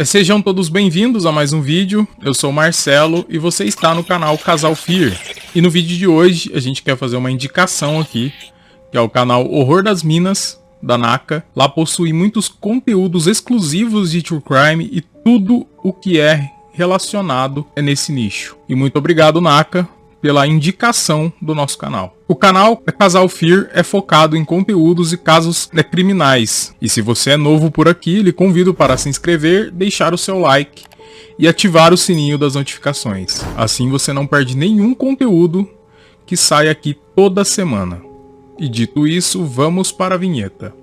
Sejam todos bem-vindos a mais um vídeo. Eu sou o Marcelo e você está no canal Casal Fear. E no vídeo de hoje a gente quer fazer uma indicação aqui, que é o canal Horror das Minas, da Naka. Lá possui muitos conteúdos exclusivos de True Crime e tudo o que é relacionado nesse nicho. E muito obrigado, Naka, pela indicação do nosso canal. O canal Casal Fear é focado em conteúdos e casos criminais. E se você é novo por aqui, lhe convido para se inscrever, deixar o seu like e ativar o sininho das notificações. Assim você não perde nenhum conteúdo que sai aqui toda semana. E dito isso, vamos para a vinheta.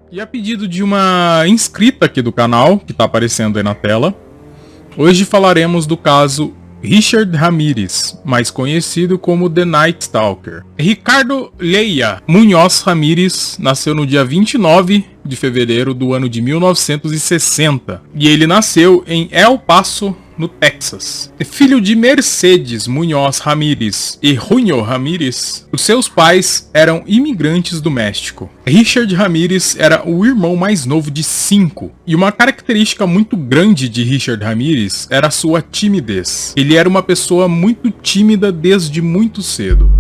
E a pedido de uma inscrita aqui do canal, que está aparecendo aí na tela, hoje falaremos do caso Richard Ramirez, mais conhecido como The Night Stalker. Ricardo Leia Munhoz Ramirez nasceu no dia 29 de fevereiro do ano de 1960 e ele nasceu em El Paso, no Texas. Filho de Mercedes Munhoz Ramirez e Junio Ramirez, os seus pais eram imigrantes do México. Richard Ramirez era o irmão mais novo de 5, e uma característica muito grande de Richard Ramirez era a sua timidez. Ele era uma pessoa muito tímida desde muito cedo.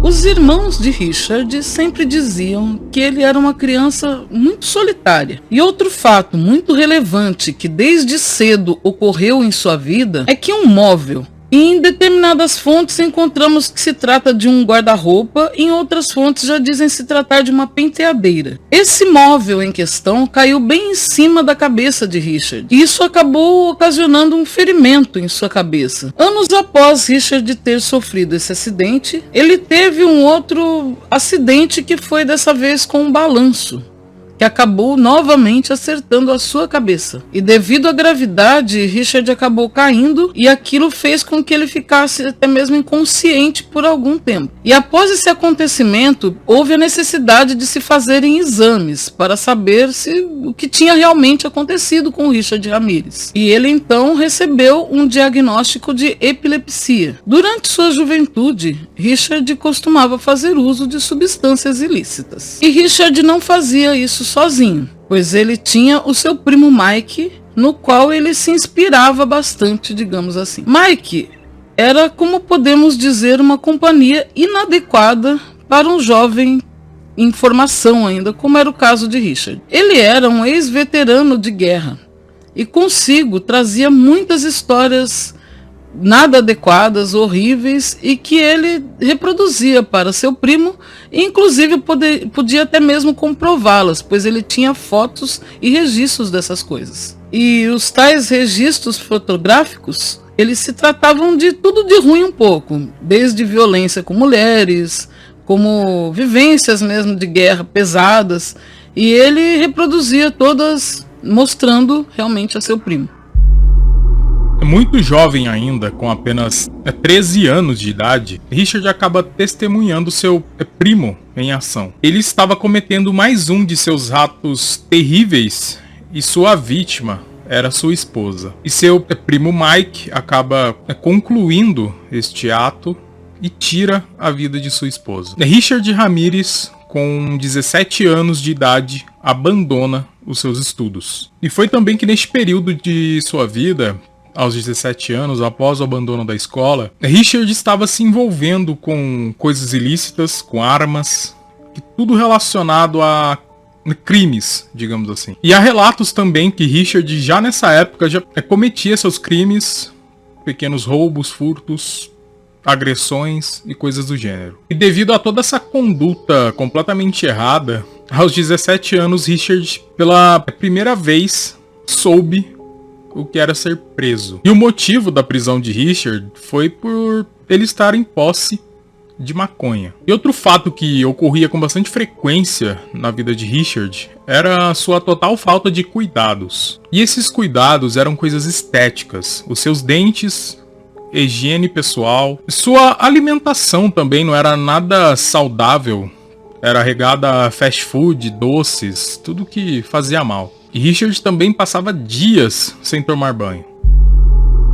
Os irmãos de Richard sempre diziam que ele era uma criança muito solitária. E outro fato muito relevante que desde cedo ocorreu em sua vida é que um móvel, e em determinadas fontes encontramos que se trata de um guarda-roupa, e em outras fontes já dizem se tratar de uma penteadeira. Esse móvel em questão caiu bem em cima da cabeça de Richard, e isso acabou ocasionando um ferimento em sua cabeça. Anos após Richard ter sofrido esse acidente, ele teve um outro acidente que foi dessa vez com um balanço, que acabou novamente acertando a sua cabeça. E devido à gravidade, Richard acabou caindo e aquilo fez com que ele ficasse até mesmo inconsciente por algum tempo. E após esse acontecimento, houve a necessidade de se fazerem exames para saber o que tinha realmente acontecido com Richard Ramirez. E ele então recebeu um diagnóstico de epilepsia. Durante sua juventude, Richard costumava fazer uso de substâncias ilícitas. E Richard não fazia isso sozinho, pois ele tinha o seu primo Mike, no qual ele se inspirava bastante, digamos assim. Mike era, como podemos dizer, uma companhia inadequada para um jovem em formação ainda, como era o caso de Richard. Ele era um ex-veterano de guerra e consigo trazia muitas histórias nada adequadas, horríveis, e que ele reproduzia para seu primo, e inclusive podia até mesmo comprová-las, pois ele tinha fotos e registros dessas coisas. E os tais registros fotográficos, eles se tratavam de tudo de ruim um pouco, desde violência com mulheres, como vivências mesmo de guerra pesadas, e ele reproduzia todas mostrando realmente a seu primo. Muito jovem ainda, com apenas 13 anos de idade, Richard acaba testemunhando seu primo em ação. Ele estava cometendo mais um de seus atos terríveis e sua vítima era sua esposa. E seu primo Mike acaba concluindo este ato e tira a vida de sua esposa. Richard Ramirez, com 17 anos de idade, abandona os seus estudos. E foi também que neste período de sua vida, aos 17 anos, após o abandono da escola, Richard estava se envolvendo com coisas ilícitas, com armas, e tudo relacionado a crimes, digamos assim. E há relatos também que Richard já nessa época já cometia seus crimes, pequenos roubos, furtos, agressões e coisas do gênero. E devido a toda essa conduta completamente errada, aos 17 anos Richard pela primeira vez soube o que era ser preso. E o motivo da prisão de Richard foi por ele estar em posse de maconha. E outro fato que ocorria com bastante frequência na vida de Richard era a sua total falta de cuidados. E esses cuidados eram coisas estéticas. Os seus dentes, higiene pessoal, sua alimentação também não era nada saudável. Era regada a fast food, doces, tudo que fazia mal. E Richard também passava dias sem tomar banho.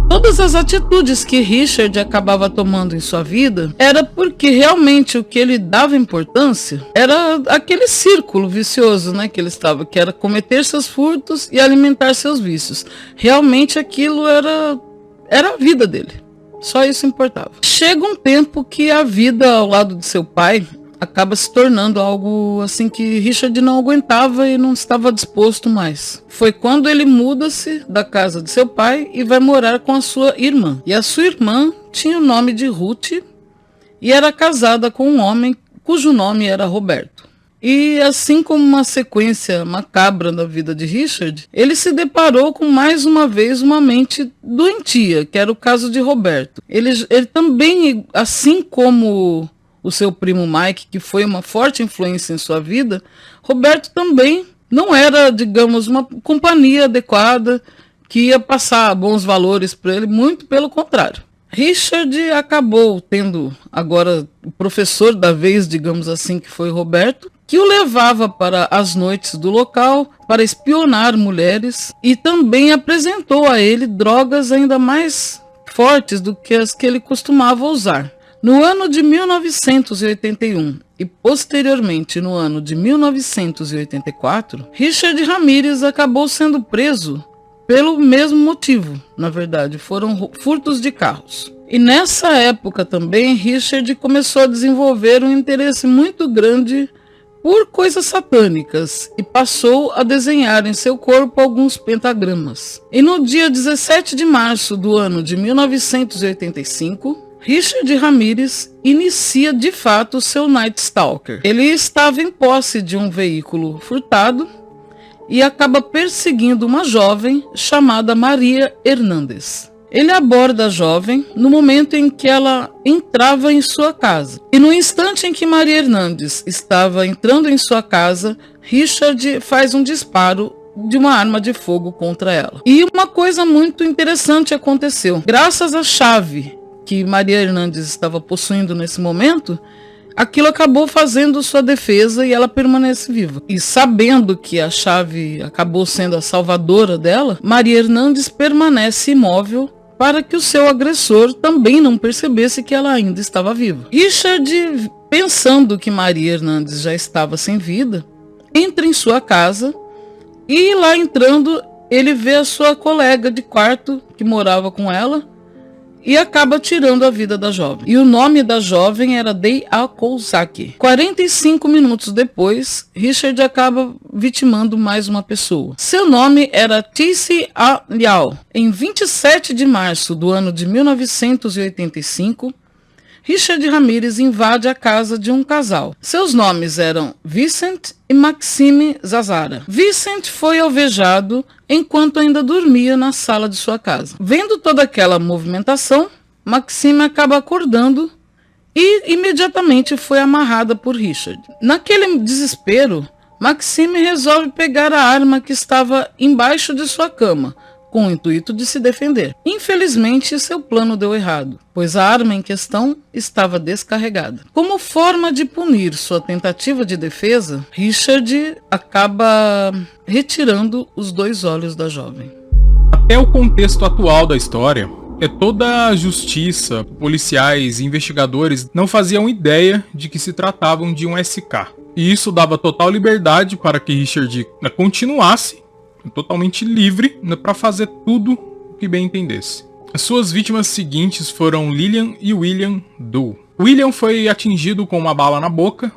Todas as atitudes que Richard acabava tomando em sua vida era porque realmente o que ele dava importância era aquele círculo vicioso, né, que ele estava, que era cometer seus furtos e alimentar seus vícios. Realmente aquilo era a vida dele. Só isso importava. Chega um tempo que a vida ao lado de seu pai acaba se tornando algo assim que Richard não aguentava e não estava disposto mais. Foi quando ele muda-se da casa de seu pai e vai morar com a sua irmã. E a sua irmã tinha o nome de Ruth e era casada com um homem cujo nome era Roberto. E assim como uma sequência macabra da vida de Richard, ele se deparou com mais uma vez uma mente doentia, que era o caso de Roberto. Ele também, assim como o seu primo Mike, que foi uma forte influência em sua vida, Roberto também não era, digamos, uma companhia adequada que ia passar bons valores para ele, muito pelo contrário. Richard acabou tendo agora o professor da vez, digamos assim, que foi Roberto, que o levava para as noites do local para espionar mulheres e também apresentou a ele drogas ainda mais fortes do que as que ele costumava usar. No ano de 1981 e posteriormente no ano de 1984, Richard Ramirez acabou sendo preso pelo mesmo motivo. Na verdade, foram furtos de carros. E nessa época também, Richard começou a desenvolver um interesse muito grande por coisas satânicas e passou a desenhar em seu corpo alguns pentagramas. E no dia 17 de março do ano de 1985, Richard Ramirez inicia de fato seu Night Stalker. Ele estava em posse de um veículo furtado e acaba perseguindo uma jovem chamada Maria Hernandes. Ele aborda a jovem no momento em que ela entrava em sua casa. E no instante em que Maria Hernandes estava entrando em sua casa, Richard faz um disparo de uma arma de fogo contra ela. E uma coisa muito interessante aconteceu. Graças à chave que Maria Hernandes estava possuindo nesse momento, aquilo acabou fazendo sua defesa e ela permanece viva. E sabendo que a chave acabou sendo a salvadora dela, Maria Hernandes permanece imóvel para que o seu agressor também não percebesse que ela ainda estava viva. Richard, pensando que Maria Hernandes já estava sem vida, entra em sua casa e lá entrando ele vê a sua colega de quarto que morava com ela e acaba tirando a vida da jovem. E o nome da jovem era Dei Akouzaki. 45 minutos depois, Richard acaba vitimando mais uma pessoa. Seu nome era Tissy A. Liao. Em 27 de março do ano de 1985, Richard Ramirez invade a casa de um casal. Seus nomes eram Vincent e Maxime Zazara. Vincent foi alvejado enquanto ainda dormia na sala de sua casa. Vendo toda aquela movimentação, Maxime acaba acordando e imediatamente foi amarrada por Richard. Naquele desespero, Maxime resolve pegar a arma que estava embaixo de sua cama, com o intuito de se defender. Infelizmente, seu plano deu errado, pois a arma em questão estava descarregada. Como forma de punir sua tentativa de defesa, Richard acaba retirando os 2 olhos da jovem. Até o contexto atual da história, toda a justiça, policiais e investigadores não faziam ideia de que se tratavam de um SK. E isso dava total liberdade para que Richard continuasse totalmente livre para fazer tudo o que bem entendesse. As suas vítimas seguintes foram Lillian e William Doe. William foi atingido com uma bala na boca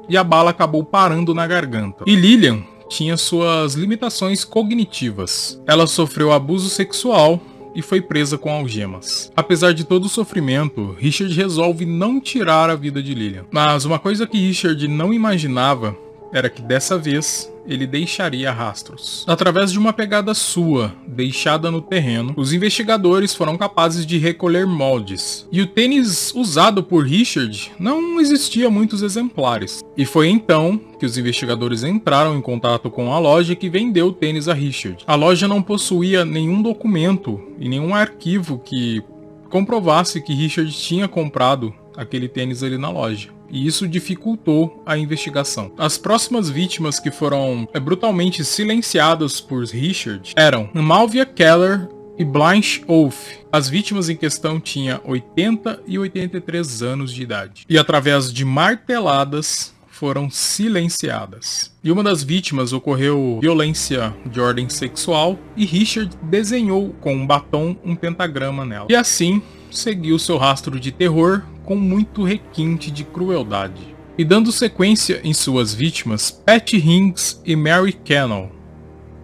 e a bala acabou parando na garganta. E Lillian tinha suas limitações cognitivas. Ela sofreu abuso sexual e foi presa com algemas. Apesar de todo o sofrimento, Richard resolve não tirar a vida de Lillian. Mas uma coisa que Richard não imaginava era que dessa vez ele deixaria rastros. Através de uma pegada sua, deixada no terreno, os investigadores foram capazes de recolher moldes. E o tênis usado por Richard não existia muitos exemplares. E foi então que os investigadores entraram em contato com a loja que vendeu o tênis a Richard. A loja não possuía nenhum documento e nenhum arquivo que comprovasse que Richard tinha comprado aquele tênis ali na loja. E isso dificultou a investigação. As próximas vítimas que foram brutalmente silenciadas por Richard eram Malvia Keller e Blanche Wolf. As vítimas em questão tinham 80 e 83 anos de idade. E através de marteladas foram silenciadas. E uma das vítimas ocorreu violência de ordem sexual e Richard desenhou com um batom um pentagrama nela. E assim seguiu seu rastro de terror com muito requinte de crueldade. E dando sequência em suas vítimas, Patty Hinks e Mary Cannell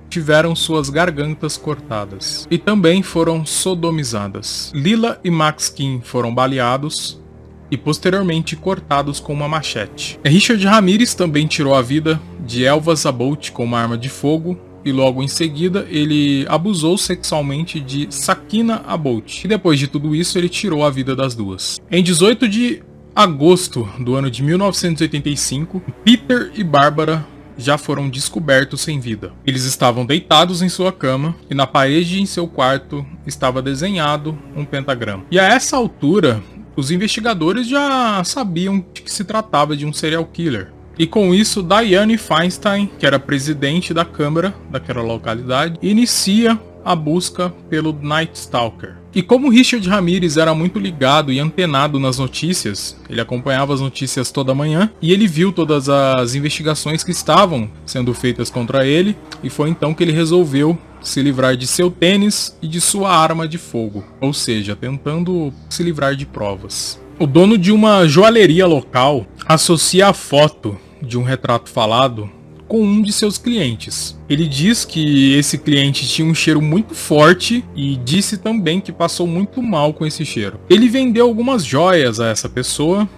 tiveram suas gargantas cortadas e também foram sodomizadas. Lila e Max Kim foram baleados e posteriormente cortados com uma machete. Richard Ramirez também tirou a vida de Elva Zabot com uma arma de fogo e logo em seguida ele abusou sexualmente de Sakina Abot. E depois de tudo isso ele tirou a vida das duas. Em 18 de agosto do ano de 1985, Peter e Barbara já foram descobertos sem vida. Eles estavam deitados em sua cama e na parede em seu quarto estava desenhado um pentagrama. E a essa altura, os investigadores já sabiam que se tratava de um serial killer. E com isso, Dianne Feinstein, que era presidente da Câmara daquela localidade, inicia a busca pelo Night Stalker. E como Richard Ramirez era muito ligado e antenado nas notícias, ele acompanhava as notícias toda manhã e ele viu todas as investigações que estavam sendo feitas contra ele, e foi então que ele resolveu se livrar de seu tênis e de sua arma de fogo, ou seja, tentando se livrar de provas. O dono de uma joalheria local associa a foto de um retrato falado com um de seus clientes. Ele diz que esse cliente tinha um cheiro muito forte e disse também que passou muito mal com esse cheiro. Ele vendeu algumas joias a essa pessoa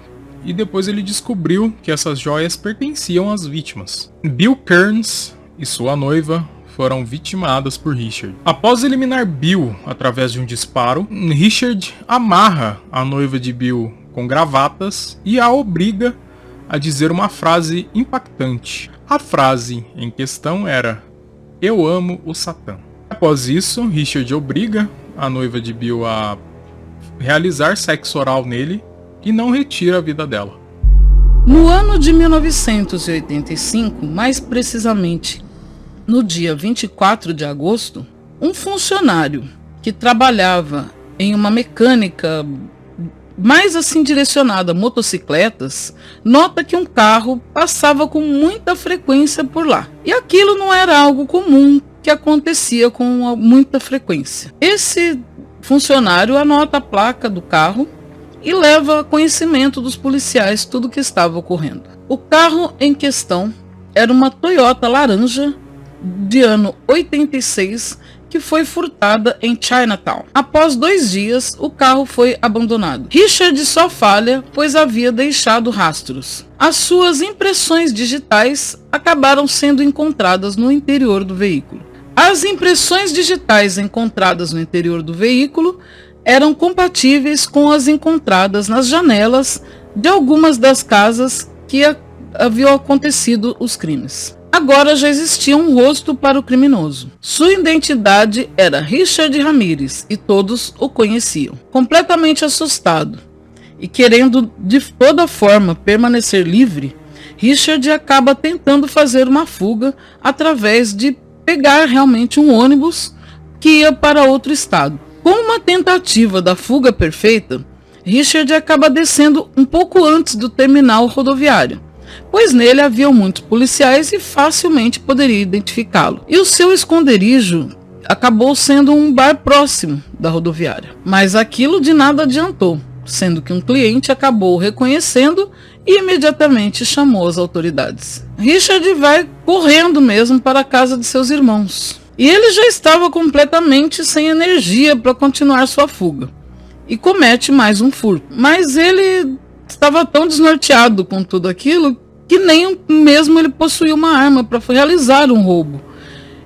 e depois ele descobriu que essas joias pertenciam às vítimas. Bill Kearns e sua noiva foram vitimadas por Richard. Após eliminar Bill através de um disparo, Richard amarra a noiva de Bill com gravatas e a obriga a dizer uma frase impactante. A frase em questão era: "Eu amo o Satã". Após isso, Richard obriga a noiva de Bill a realizar sexo oral nele e não retira a vida dela. No ano de 1985, mais precisamente no dia 24 de agosto, um funcionário que trabalhava em uma mecânica mais assim direcionada a motocicletas, nota que um carro passava com muita frequência por lá. E aquilo não era algo comum que acontecia com muita frequência. Esse funcionário anota a placa do carro e leva a conhecimento dos policiais tudo o que estava ocorrendo. O carro em questão era uma Toyota laranja de ano 86, que foi furtada em Chinatown. Após 2 dias, o carro foi abandonado. Richard só falha, pois havia deixado rastros. As suas impressões digitais acabaram sendo encontradas no interior do veículo. As impressões digitais encontradas no interior do veículo eram compatíveis com as encontradas nas janelas de algumas das casas que haviam acontecido os crimes. Agora já existia um rosto para o criminoso. Sua identidade era Richard Ramirez e todos o conheciam. Completamente assustado e querendo de toda forma permanecer livre, Richard acaba tentando fazer uma fuga através de pegar realmente um ônibus que ia para outro estado. Com uma tentativa da fuga perfeita, Richard acaba descendo um pouco antes do terminal rodoviário, pois nele haviam muitos policiais e facilmente poderia identificá-lo. E o seu esconderijo acabou sendo um bar próximo da rodoviária. Mas aquilo de nada adiantou, sendo que um cliente acabou o reconhecendo e imediatamente chamou as autoridades. Richard vai correndo mesmo para a casa de seus irmãos. E ele já estava completamente sem energia para continuar sua fuga. E comete mais um furto. Mas ele estava tão desnorteado com tudo aquilo que nem mesmo ele possuía uma arma para realizar um roubo.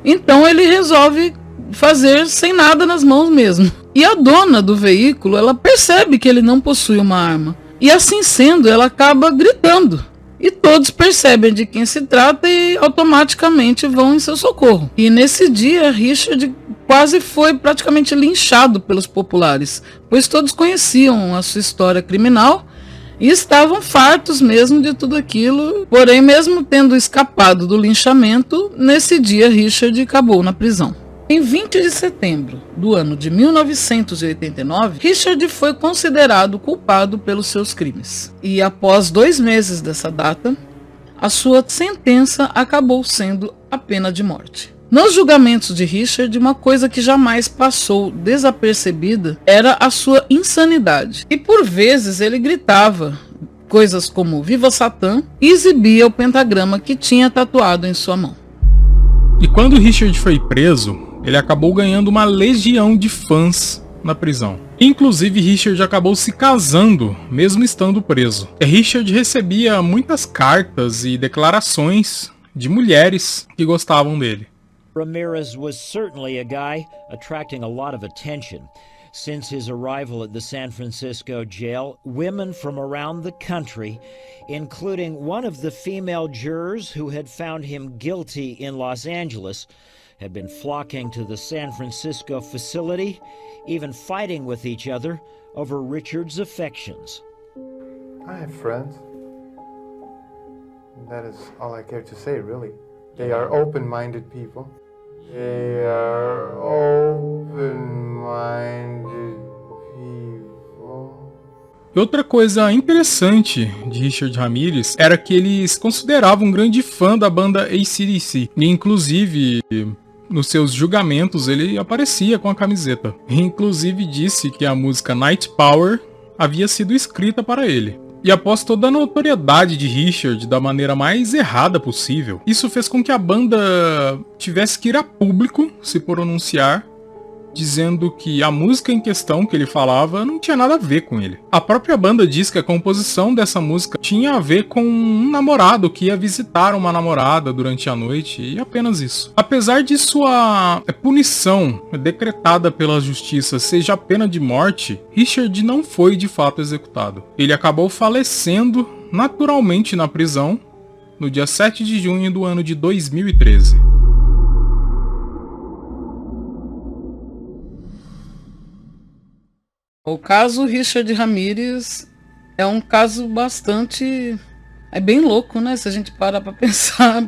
Então ele resolve fazer sem nada nas mãos mesmo. E a dona do veículo, ela percebe que ele não possui uma arma. E assim sendo, ela acaba gritando. E todos percebem de quem se trata e automaticamente vão em seu socorro. E nesse dia, Richard quase foi praticamente linchado pelos populares, pois todos conheciam a sua história criminal e estavam fartos mesmo de tudo aquilo. Porém, mesmo tendo escapado do linchamento, nesse dia Richard acabou na prisão. Em 20 de setembro do ano de 1989, Richard foi considerado culpado pelos seus crimes. E após 2 meses dessa data, a sua sentença acabou sendo a pena de morte. Nos julgamentos de Richard, uma coisa que jamais passou desapercebida era a sua insanidade. E por vezes ele gritava coisas como "Viva Satã" e exibia o pentagrama que tinha tatuado em sua mão. E quando Richard foi preso, ele acabou ganhando uma legião de fãs na prisão. Inclusive, Richard acabou se casando, mesmo estando preso. Richard recebia muitas cartas e declarações de mulheres que gostavam dele. Ramirez was certainly a guy attracting a lot of attention. Since his arrival at the San Francisco jail, women from around the country, including one of the female jurors who had found him guilty in Los Angeles, had been flocking to the San Francisco facility, even fighting with each other over Richard's affections. I have friends. That is all I care to say, really. They are open-minded people. They are open-minded people. E outra coisa interessante de Richard Ramirez era que ele se considerava um grande fã da banda AC/DC. E inclusive, nos seus julgamentos, ele aparecia com a camiseta. E inclusive disse que a música Night Power havia sido escrita para ele. E após toda a notoriedade de Richard da maneira mais errada possível, isso fez com que a banda tivesse que ir a público se pronunciar, dizendo que a música em questão que ele falava não tinha nada a ver com ele. A própria banda diz que a composição dessa música tinha a ver com um namorado que ia visitar uma namorada durante a noite, e apenas isso. Apesar de sua punição decretada pela justiça seja a pena de morte, Richard não foi de fato executado. Ele acabou falecendo naturalmente na prisão no dia 7 de junho do ano de 2013. O caso Richard Ramirez é um caso bastante... é bem louco, né? Se a gente parar para pensar.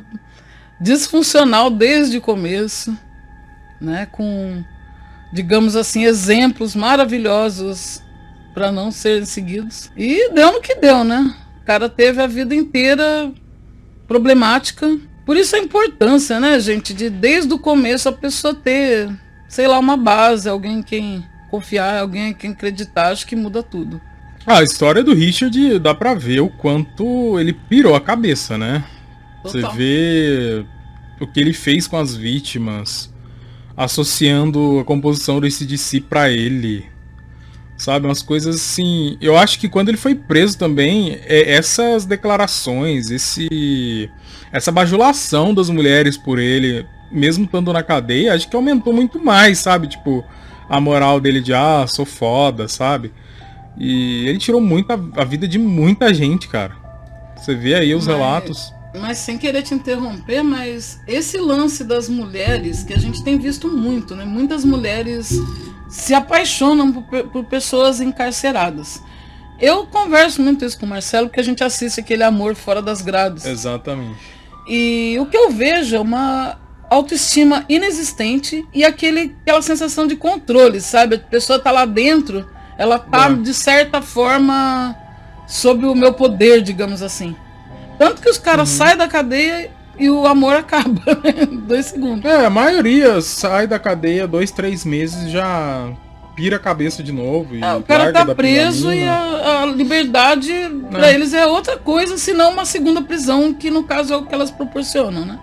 Disfuncional desde o começo, né? Com, digamos assim, exemplos maravilhosos para não serem seguidos. E deu no que deu, né? O cara teve a vida inteira problemática. Por isso a importância, né, gente? De desde o começo a pessoa ter, sei lá, uma base, alguém quem confiar, alguém em quem acreditar, acho que muda tudo. A história do Richard dá pra ver o quanto ele pirou a cabeça, né? Total. Você vê o que ele fez com as vítimas, associando a composição do AC/DC pra ele. Sabe, umas coisas assim... Eu acho que quando ele foi preso também, essas declarações, essa bajulação das mulheres por ele, mesmo estando na cadeia, acho que aumentou muito mais, sabe? Tipo, a moral dele de, sou foda, sabe? E ele tirou a vida de muita gente, cara. Você vê aí os relatos. Mas sem querer te interromper, mas esse lance das mulheres, que a gente tem visto muito, né? Muitas mulheres se apaixonam por pessoas encarceradas. Eu converso muito isso com o Marcelo, porque a gente assiste aquele Amor Fora das Grades. Exatamente. E o que eu vejo é uma autoestima inexistente e aquela sensação de controle, sabe? A pessoa tá lá dentro, ela tá de certa forma sob o meu poder, digamos assim. Tanto que os caras saem da cadeia e o amor acaba em 2 segundos. A maioria sai da cadeia 2, 3 meses, já pira a cabeça de novo. E o cara tá preso e a liberdade pra eles é outra coisa, senão uma segunda prisão, que no caso é o que elas proporcionam, né?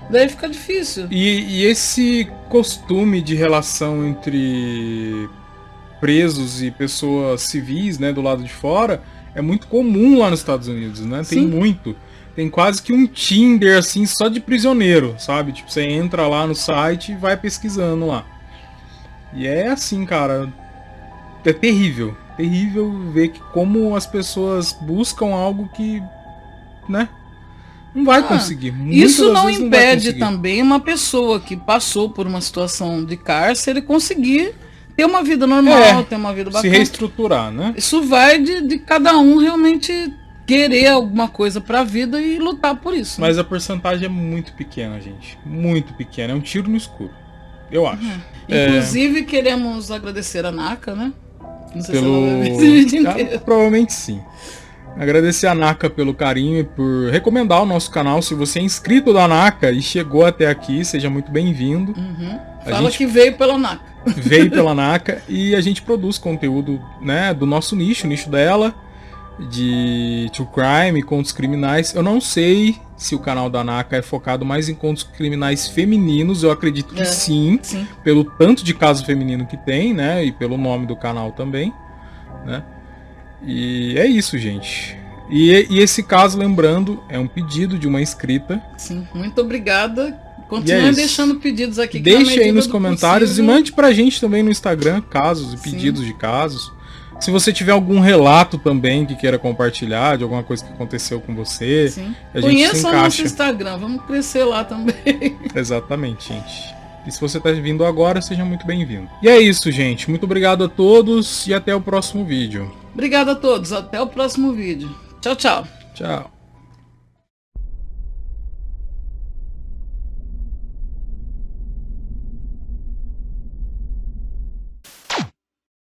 Daí fica difícil. E esse costume de relação entre presos e pessoas civis, né, do lado de fora, é muito comum lá nos Estados Unidos, né? Tem muito. tem quase que um Tinder, assim, só de prisioneiro, sabe? Tipo, você entra lá no site e vai pesquisando lá. E é assim, cara, é terrível. Terrível ver que como as pessoas buscam algo que, né, não vai conseguir. Isso não impede também uma pessoa que passou por uma situação de cárcere conseguir ter uma vida normal, ter uma vida bacana. Se reestruturar, né? Isso vai de cada um realmente querer alguma coisa pra vida e lutar por isso. Mas a porcentagem é muito pequena, gente. Muito pequena. É um tiro no escuro. Eu acho. Inclusive, queremos agradecer a NACA, né? Não sei pelo... se ela vai ver esse vídeo inteiro. Provavelmente sim. Agradecer a NACA pelo carinho e por recomendar o nosso canal. Se você é inscrito da NACA e chegou até aqui, seja muito bem-vindo. Fala que veio pela NACA. Veio pela NACA e a gente produz conteúdo, né, do nosso nicho, o nicho dela, de true crime, contos criminais. Eu não sei se o canal da NACA é focado mais em contos criminais femininos. Eu acredito que sim, pelo tanto de caso feminino que tem, né, e pelo nome do canal também, né. E é isso, gente. E esse caso, lembrando, é um pedido de uma inscrita. Sim, muito obrigada. Continue deixando pedidos aqui. Deixe aí nos comentários e mande pra gente também no Instagram casos e pedidos de casos. Se você tiver algum relato também que queira compartilhar de alguma coisa que aconteceu com você, a gente conheça o nosso Instagram, vamos crescer lá também. Exatamente, gente. E se você está vindo agora, seja muito bem-vindo. E é isso, gente. Muito obrigado a todos e até o próximo vídeo. Obrigado a todos. Até o próximo vídeo. Tchau, tchau. Tchau.